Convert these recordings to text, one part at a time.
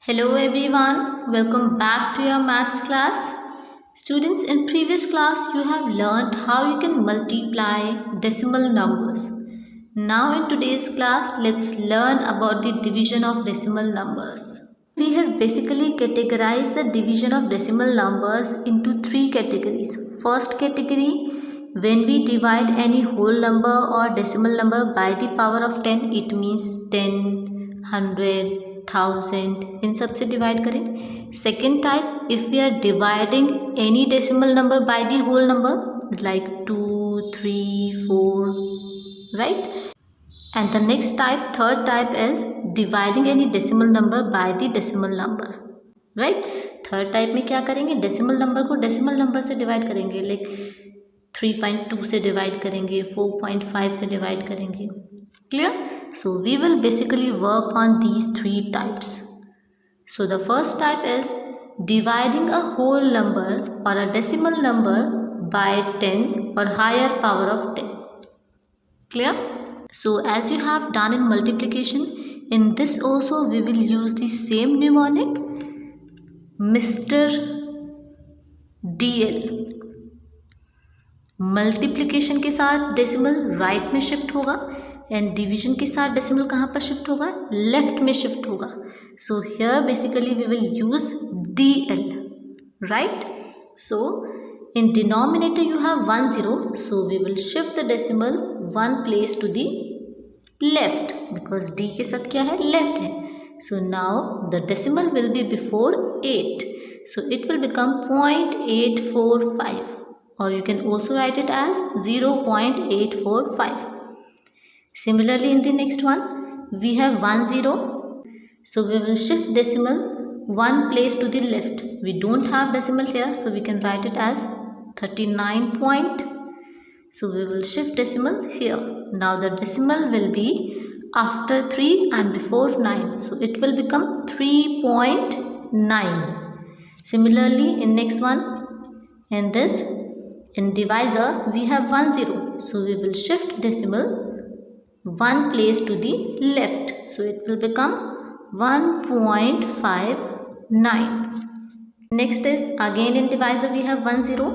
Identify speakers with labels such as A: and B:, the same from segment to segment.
A: Hello everyone, welcome back to your maths class. Students, in previous class you have learned how you can multiply decimal numbers. Now in today's class, let's learn about the division of decimal numbers. We have basically categorized the division of decimal numbers into three categories. First category, when we divide any whole number or decimal number by the power of 10, it means 10, 100, 1000 इन सब से divide करें. Second type, if we are dividing any decimal number by the whole number like 2, 3, 4, right. And the next type, third type is dividing any decimal number by the decimal number, right. Third type में क्या करेंगे, decimal number को decimal number से divide करेंगे, like 3.2 से divide करेंगे, 4.5 से divide करेंगे. Clear? So we will basically work on these three types. So the first type is dividing a whole number or a decimal number by 10 or higher power of 10. Clear? So as you have done in multiplication, in this also we will use the same mnemonic, Mr. DL. Multiplication के साथ decimal right में shift होगा and division के साथ decimal कहाँ पर shift होगा, left में शिफ्ट होगा. So here basically we will use DL, right. So in denominator you have 1 0, so we will shift the decimal 1 place to the left because D के साथ क्या है, लेफ्ट है. So now the decimal will be before 8, so it will become 0.845 or you can also write it as 0.845. Similarly, in the next one, we have 1 0. So we will shift decimal 1 place to the left. We don't have decimal here, so we can write it as 39 point. So we will shift decimal here. Now the decimal will be after 3 and before 9. So it will become 3.9. Similarly, in next one, in this, in divisor we have 1 0, so we will shift decimal 1 place to the left, so it will become 1.59. next is again in divisor we have 1 0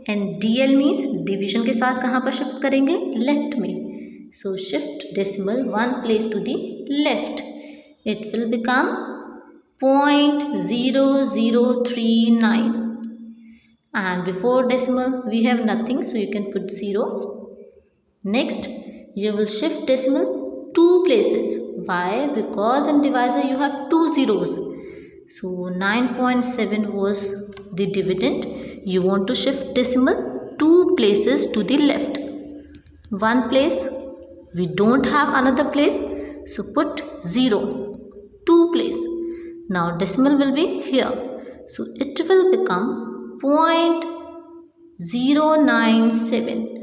A: and DL means division के साथ कहाँ पर shift करेंगे, left में. so shift decimal 1 place to the left, it will become 0.0039. and before decimal we have nothing, so you can put 0. Next you will shift decimal 2 places. Why? Because in divisor you have 2 zeros. So 9.7 was the dividend. You want to shift decimal 2 places to the left. 1 place, we don't have another place, so put 0. 2 place. Now decimal will be here, so it will become 0.097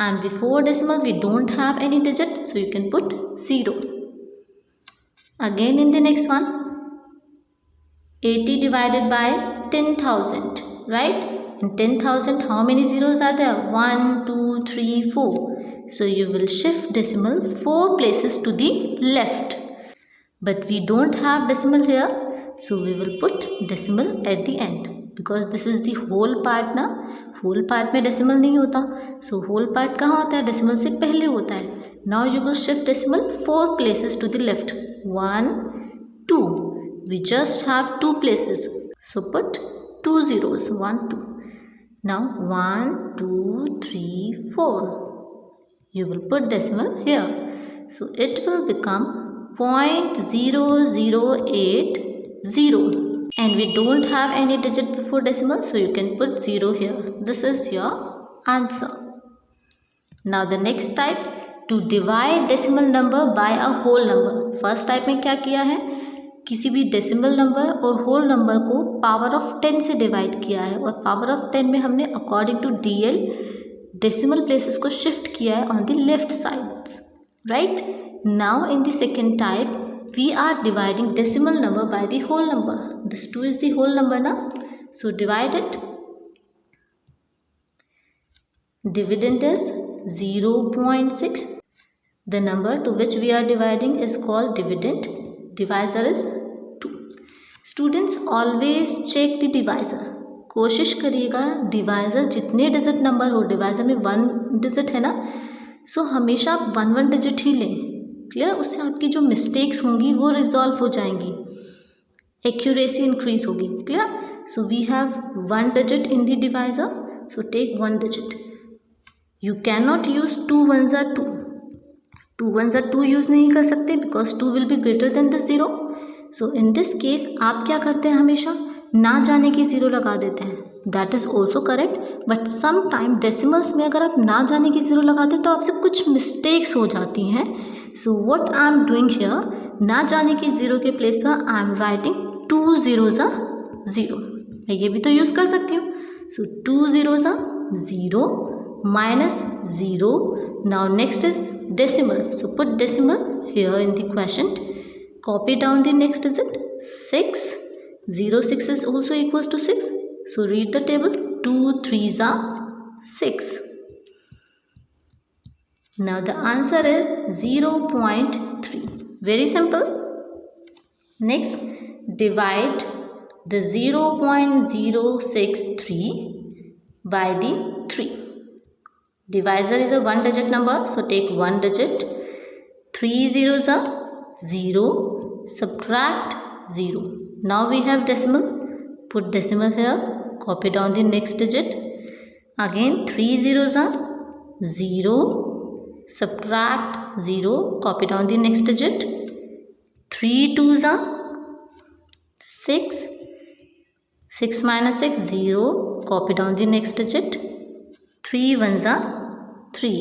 A: and before decimal we don't have any digit, so you can put 0. Again in the next one, 80 divided by 10,000, right. In 10,000 how many zeros are there, 1 2 3 4, so you will shift decimal 4 places to the left, but we don't have decimal here, so we will put decimal at the end because this is the whole part ना. whole part में decimal नहीं होता, so whole part कहाँ होता है, decimal से पहले होता है. now you will shift decimal 4 places to the left, 1 2, we just have 2 places, so put 2 zeros, 1 2. now 1 2 3 4, you will put decimal here, so it will become 0.0080. and we don't have any digit before decimal, so you can put 0 here. This is your answer. Now the next type, to divide decimal number by a whole number. First type में क्या किया है, किसी भी decimal number और whole number को power of 10 से divide किया है और पावर ऑफ 10 में हमने according to DL decimal places को शिफ्ट किया है on the left sides, right. Now in the second type we are dividing decimal number by the whole number. This 2 is the whole number now, so divide it. Dividend is 0.6. The number to which we are dividing is called dividend. Divisor is 2. Students always check the divisor, कोशिश करिएगा divisor जितने digit number हो, divisor में 1 digit है ना, सो हमेशा आप 1 digit ही लें। क्लियर? उससे आपकी जो मिस्टेक्स होंगी वो रिजॉल्व हो जाएंगी, एक्यूरेसी इंक्रीज होगी। Clear? So we have 1 digit in the divisor, so take 1 digit. You can not use 2 1s are 2, 2 1s are 2 use नहीं कर सकते because 2 will be greater than the 0। So in this case आप क्या करते हैं, हमेशा ना जाने की 0 लगा देते हैं। That is also correct, but some time decimals में अगर आप ना जाने की 0 लगाते हैं तो आपसे कुछ मिस्टेक्स हो जाती हैं। So what I am doing here, ना जाने की 0 के प्लेस पर I am writing 2 0s are 0। मैं ये भी तो यूज़ कर सकती हूँ। सो 2 0s are 0 minus 0. Now next is decimal. So put decimal here in the quotient. Copy down the next digit 6. 0 6 is also equals to 6. So read the table. 2 3s are 6. Now the answer is 0.3. Very simple. Next, divide the 0.063 by the 3. Divisor is a 1 digit number, so take 1 digit. 3 zeros are 0, subtract 0. Now we have decimal, put decimal here, copy down the next digit. Again 3 zeros are 0, subtract 0, copy down the next digit. 3 2s are 6, 6 minus 6 0, copy down the next digit. 3 1s are 3,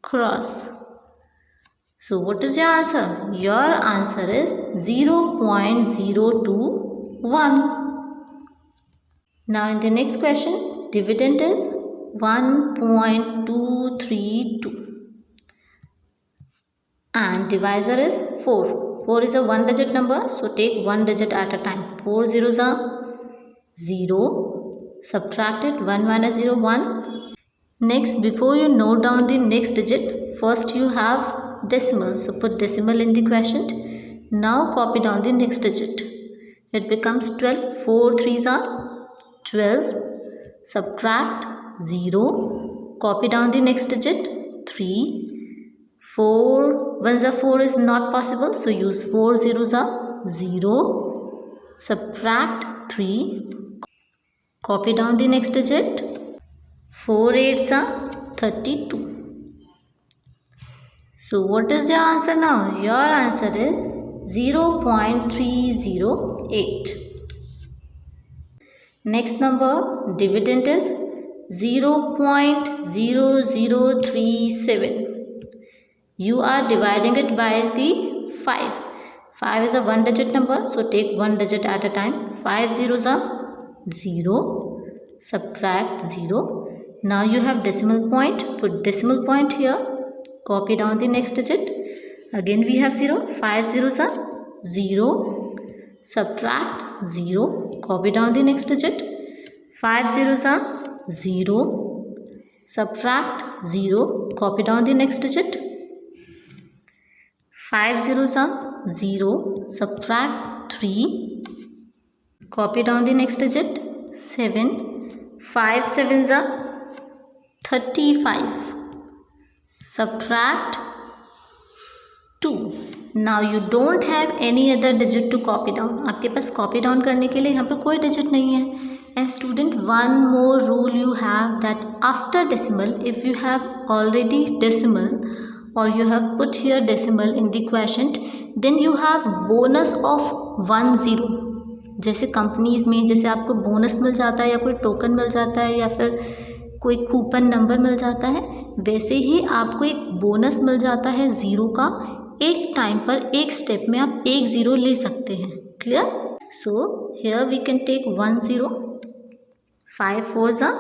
A: cross. So what is your answer? Your answer is 0.021. Now in the next question, dividend is 1.232 and divisor is 4. 4 is a 1 digit number, so take 1 digit at a time. 4 zeros are 0, subtract it, 1 minus 0 1. Next, before you note down the next digit, first you have decimal, so put decimal in the quotient. Now copy down the next digit, it becomes 12. 4 3s are 12, subtract 0, copy down the next digit. 3 4 1s are 4 is not possible, so use 4 zeros are 0, subtract 3, copy down the next digit. 4 8s are 32. So what is your answer now? Your answer is 0.308. Next number, dividend is 0.0037. You are dividing it by the 5. 5 is a 1 digit number, so take 1 digit at a time. 5 zeros are 0, subtract 0. Now you have decimal point, put decimal point here, copy down the next digit. Again we have 0, 5 zeros are 0, subtract 0, copy down the next digit. 5 zeros are 0, subtract 0, copy down the next digit. 5 zeros are 0, subtract 3, copy down the next digit. 7, 5 7s are 35, subtract 2. Now you don't have any other digit to copy down. आपके पास copy down करने के लिए यहाँ पर कोई digit नहीं है. And student, one more rule you have, that after decimal, if you have already decimal or you have put here decimal in the quotient, then you have bonus of 1 0. जैसे companies में जैसे आपको bonus मिल जाता है या कोई token मिल जाता है या फिर कोई कूपन नंबर मिल जाता है, वैसे ही आपको एक बोनस मिल जाता है 0 का। एक टाइम पर एक स्टेप में आप 1 0 ले सकते हैं। Clear? So here we can take 1 0, 5 4s are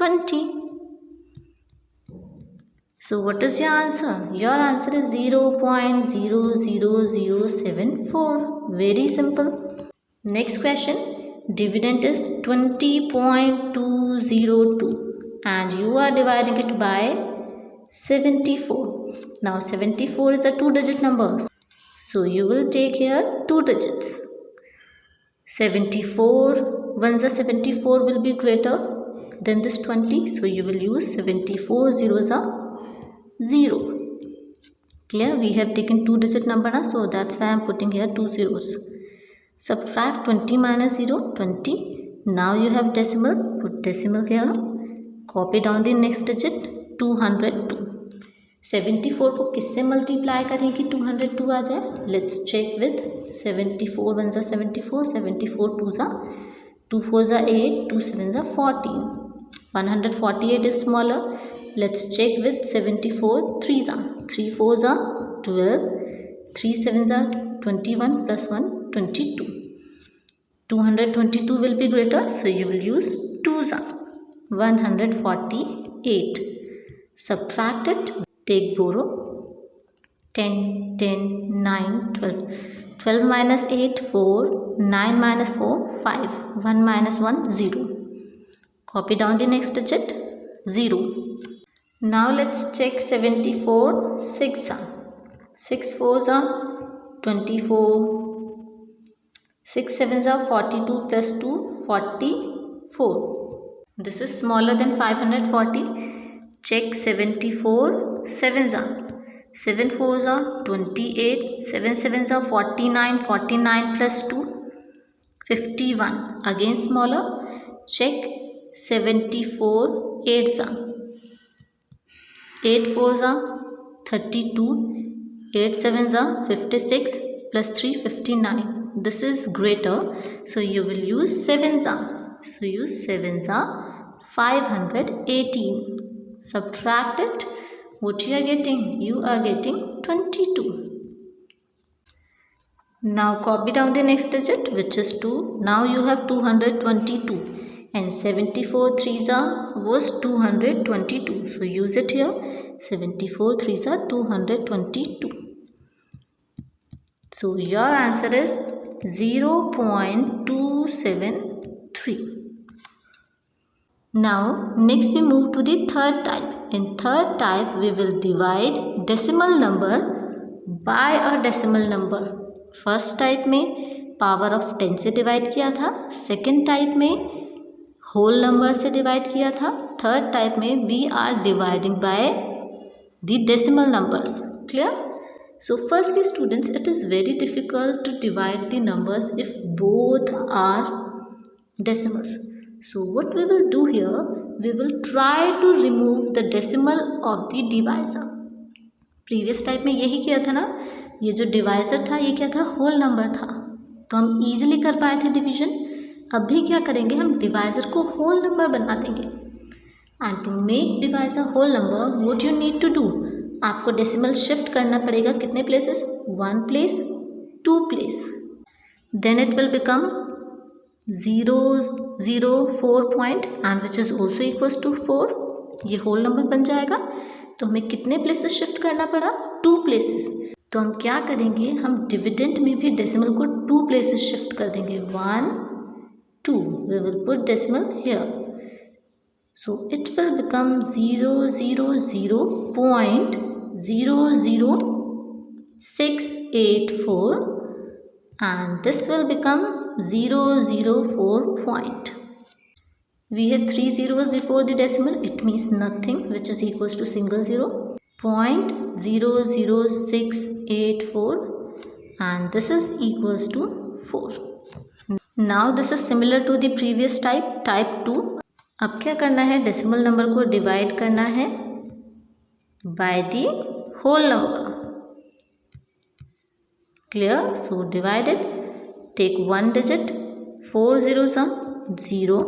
A: 20. So what is your answer? Your answer is 0.00074. Very simple. Next question, dividend is 20.202 and you are dividing it by 74. Now 74 is a 2 digit number, so you will take here 2 digits. 74 ones are 74 will be greater than this 20, so you will use 74 zeros are 0. Clear? We have taken 2-digit number now, so that's why I am putting here 2 zeros. Subtract 20 minus 0, 20. Now you have decimal, put decimal here. Copy down the next digit, 202. 74 को किससे multiply करें कि 202 आ जाए? Let's check with 74 1 ज़ा 74, 74 2 ज़ा 2 4 ज़ा 8, 2 7 ज़ा 14. 148 is smaller. Let's check with 74 3 ज़ा 3 4 ज़ा 12, 3 7 ज़ा 21 plus 1 22. 222 will be greater, so you will use 2 ज़ा 148. Subtract it. Take borrow. 10 10 9 12. 12 minus 8 4, 9 minus 4 5, 1 minus 1 0. Copy down the next digit 0. Now let's check 74 6 are 6 4s are 24, 6 7s are 42 plus 2 44. This is smaller than 540. Check 74 7s are 7 4s are 28, 7 7s are 49, 49 plus 2 51. Again smaller. Check 74 8s are 8 4s are 32, 8 7s are 56 plus 3 59. This is greater, so you will use 7s are. So use 7s are 518. Subtract it. What you are getting? You are getting 22. Now copy down the next digit, which is 2. Now you have 222. And 74 3s are was 222. So use it here. 74 3s are 222. So your answer is 0.273. Now next we move to the third type. In third type we will divide decimal number by a decimal number. First type में power of 10 से divide किया था. Second type में whole number से divide किया था. Third type में we are dividing by the decimal numbers. Clear? So firstly students, it is very difficult to divide the numbers if both are decimals. So what we will do here, we will try to remove the decimal of the divisor. Previous type में यही किया था ना, ये जो divisor था ये क्या था, whole number था, तो हम easily कर पाए थे division. अभी क्या करेंगे, हम divisor को whole number बना देंगे. And to make divisor whole number, what you need to do, आपको decimal shift करना पड़ेगा कितने places, 1 place, 2 place. Then it will become 004 point and which is also equals to 4. ये whole number बन जाएगा. तो हमें कितने places shift करना पड़ा, 2 places. तो हम क्या करेंगे, हम dividend में भी decimal को 2 places shift कर देंगे, 1 2. We will put decimal here. So it will become 000.00684 and this will become 004 point. We have 3 zeros before the decimal, it means nothing, which is equals to single zero. 0.00684 and this is equals to 4. Now this is similar to the previous type, type 2. अब क्या करना है, decimal number को divide करना है by the whole number. Clear? So divided. Take 1 digit, 4 zeros are 0,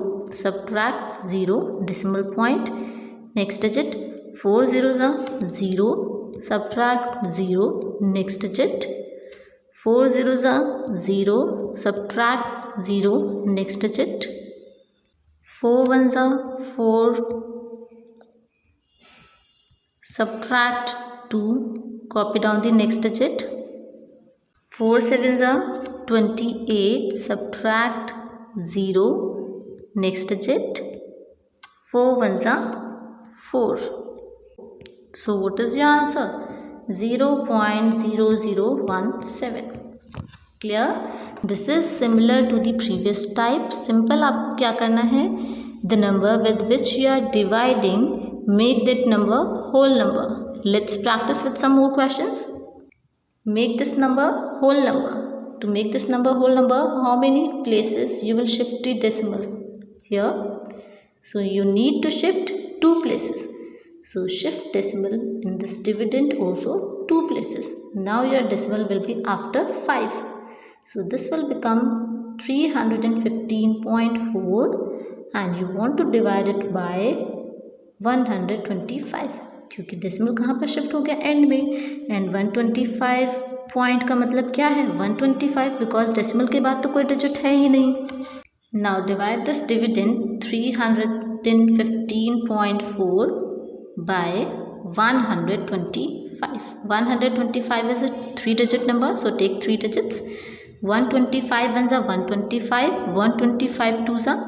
A: subtract 0, decimal point. Next digit, 4 zeros are 0, subtract 0, next digit. 4 zeros are 0, subtract 0, next digit. 4 ones are 4, subtract 2, copy down the next digit. 4 sevens are 28, subtract 0, next digit. 4 ones are 4. So what is your answer? 0.0017. Clear? This is similar to the previous type. Simple आपको क्या करना है, the number with which you are dividing make that number whole number. Let's practice with some more questions. Make this number whole number. To make this number whole number, how many places you will shift the decimal? Here. So you need to shift 2 places. So shift decimal in this dividend also 2 places. Now your decimal will be after 5. So this will become 315.4 and you want to divide it by 125 क्योंकि decimal कहाँ पर shift हो गया, and में. And 125 point का मतलब क्या है, 125, बिकॉज डेसिमल के बाद तो कोई डिजिट है ही नहीं. Now divide this dividend 315.4 by 125. 125 is a 3-digit number, so take 3 digits. 125 ones are 125, 125 twos are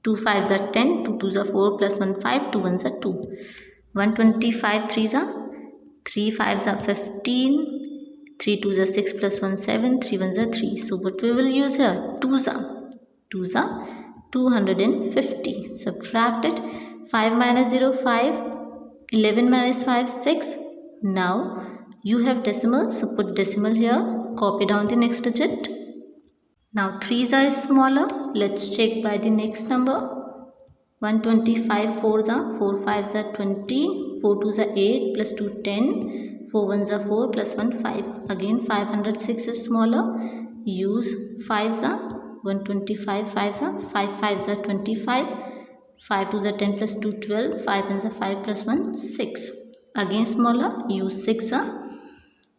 A: 2 5s are 10, 2 2s are 4 plus 1 5, 2 1s are 2. 125 3s are 3 5s are 15, 3 2s are 6 plus 1 7, 3 1s are 3. So what we will use here, 2s are 250. Subtract it. 5 minus 0 5, 11 minus 5 6. Now you have decimal, so put decimal here, copy down the next digit. Now 3s are smaller. Let's check by the next number. 125 4s are 4 5s are 20, 4 2s are 8 plus 2 10, 4 1s are 4 plus 1 5. Again 506 is smaller. Use 5s are 125 5s are 5 5s are 25, 5 2s are 10 plus 2 12, 5 1s are 5 plus 1 6. Again smaller. Use 6 are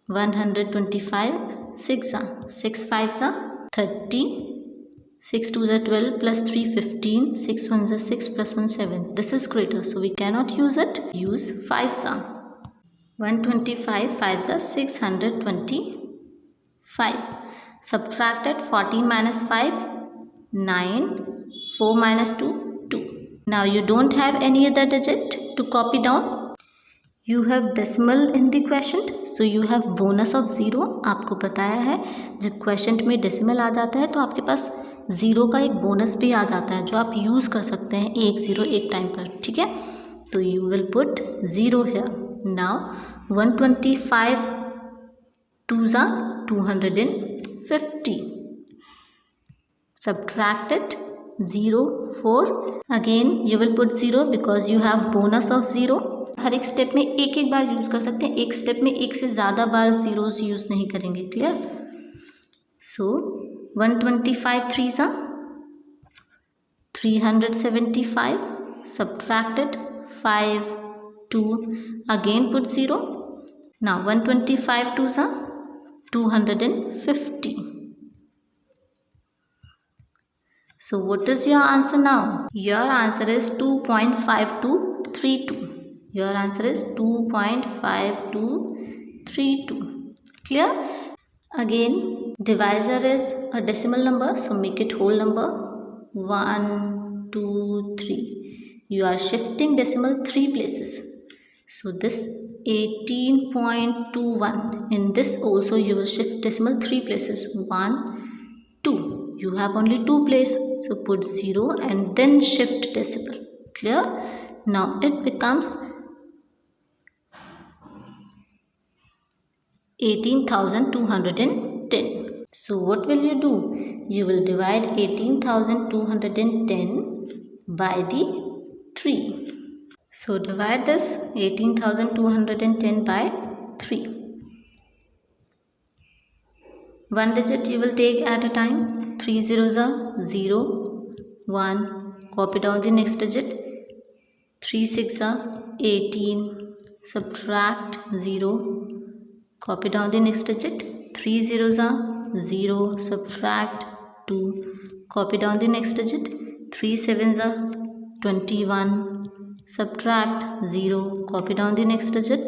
A: 125, 6 are 6 5s are 30, 6 2s are 12 plus 3 15, 6 1s are 6 plus 1 7. This is greater, so we cannot use it. Use 5s are 125 5s are 625. Subtracted. 14 minus 5 9, 4 minus 2 2. Now you don't have any other digit to copy down. You have decimal in the quotient, so you have bonus of 0. आपको बताया है जब question में decimal आ जाता है तो आपके पास 0 का एक बोनस भी आ जाता है जो आप यूज़ कर सकते हैं 1 0 एक टाइम पर. ठीक है, तो you will put 0 here. Now 125 2s are 250. Subtracted. 0 4. Again you will put 0 because you have bonus of 0. हर एक स्टेप में एक बार यूज़ कर सकते हैं, एक स्टेप में एक से ज़्यादा बार ज़ीरोस यूज़ नहीं करेंगे. Clear. So 125 3s are 375. Subtracted. 5 2. Again put 0. Now 125 2s are 250. So what is your answer now? Your answer is 2.5232. Your answer is 2.5232. Clear? Again, divisor is a decimal number, so make it whole number. 1 2 3. You are shifting decimal 3 places. So this 18.21. In this also you will shift decimal 3 places. 1 2. You have only 2 places, so put 0 and then shift decimal. Clear? Now it becomes 18,210. So what will you do? You will divide 18,210 by the 3. So divide this 18,210 by 3. One digit you will take at a time. 3 zeros are 0 1. Copy down the next digit. 3 6 are 18. Subtract 0. Copy down the next digit. 3 zeros are 0. Subtract 2. Copy down the next digit. 3 7s are 21. Subtract 0. Copy down the next digit.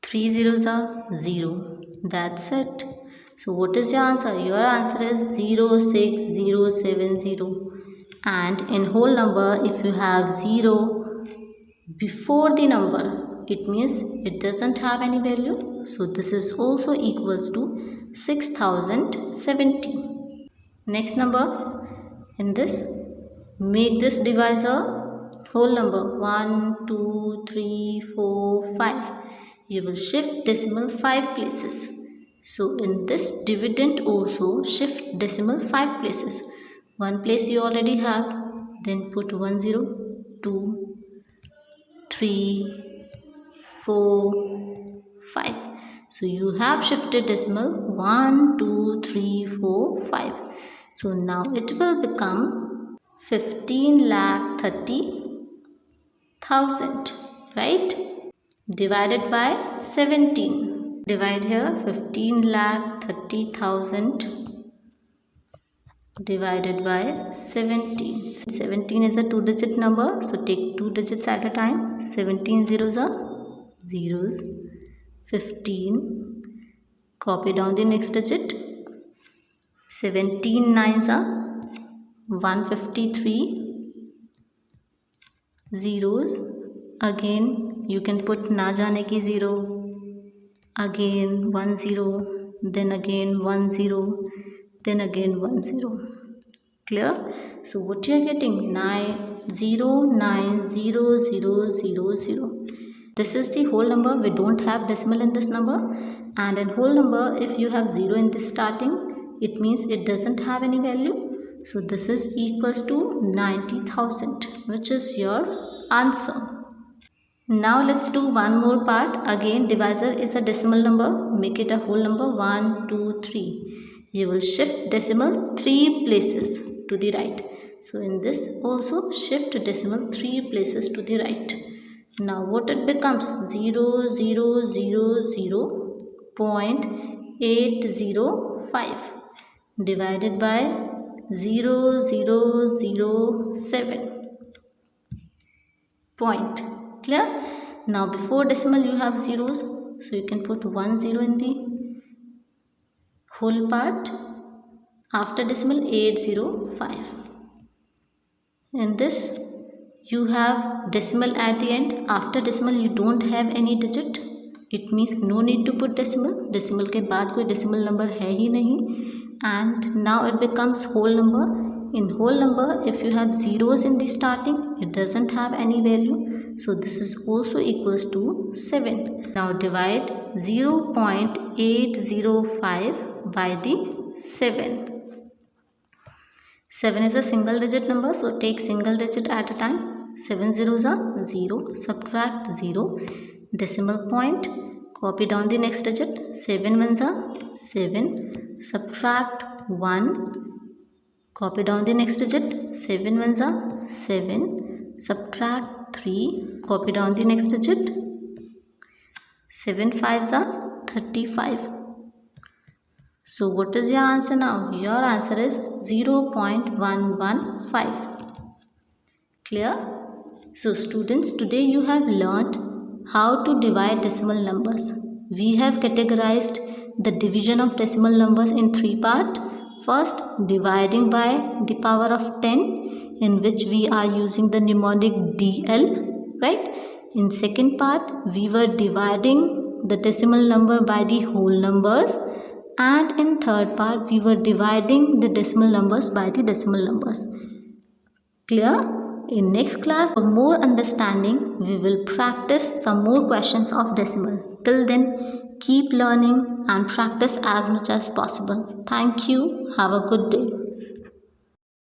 A: 3 zeros are 0. That's it. So what is your answer? Your answer is 06070. And in whole number, if you have 0 before the number, it means it doesn't have any value. So this is also equals to 6070. Next number, in this, make this divisor whole number 1, 2, 3, 4, 5. You will shift decimal 5 places. So in this dividend also shift decimal 5 places. One place you already have, then put 1 0, 2, 3, 4, 5. So you have shifted decimal 1, 2, 3, 4, 5. So now it will become 15,30,000, right? Divided by 17. Divide here 15,30,000 divided by 17. 17 is a 2-digit number, so take 2 digits at a time. 17 zeros are zeros. 15. Copy down the next digit. 17 nines are 153. Zeros. Again you can put na jaane ki 0. Again 1 0. Then again 1 0. Then again 1 0. Clear? So what you are getting? 9090000. This is the whole number. We don't have decimal in this number. And in whole number, if you have 0 in this starting, it means it doesn't have any value. So this is equals to 90,000, which is your answer. Now let's do one more part. Again, divisor is a decimal number. Make it a whole number 1, 2, 3. You will shift decimal 3 places to the right. So in this also shift decimal 3 places to the right. Now what it becomes? 0,000.805 divided by 0,007 point. Clear? Now before decimal you have zeros, so you can put 1 0 in the whole part. After decimal 805. In this you have decimal at the end. After decimal you don't have any digit. It means no need to put decimal. Decimal के बाद कोई decimal number है ही नहीं. And now it becomes whole number. In whole number, if you have zeros in the starting, it doesn't have any value. So this is also equals to 7. Now divide 0.805 by the 7. 7 is a single digit number, so take single digit at a time. 7 zeros are 0. Subtract 0. Decimal point. Copy down the next digit. 7 ones are 7. Subtract 1. Copy down the next digit. 7 ones are 7. Subtract 3. Copy down the next digit. 7 fives are 35. So what is your answer now? Your answer is 0.115. Clear? So students, today you have learnt how to divide decimal numbers. We have categorized the division of decimal numbers in 3 parts. First, dividing by the power of 10, in which we are using the mnemonic DL, right? In second part, we were dividing the decimal number by the whole numbers. And in third part, we were dividing the decimal numbers by the decimal numbers. Clear? In next class, for more understanding, we will practice some more questions of decimal. Till then, keep learning and practice as much as possible. Thank you. Have a good day.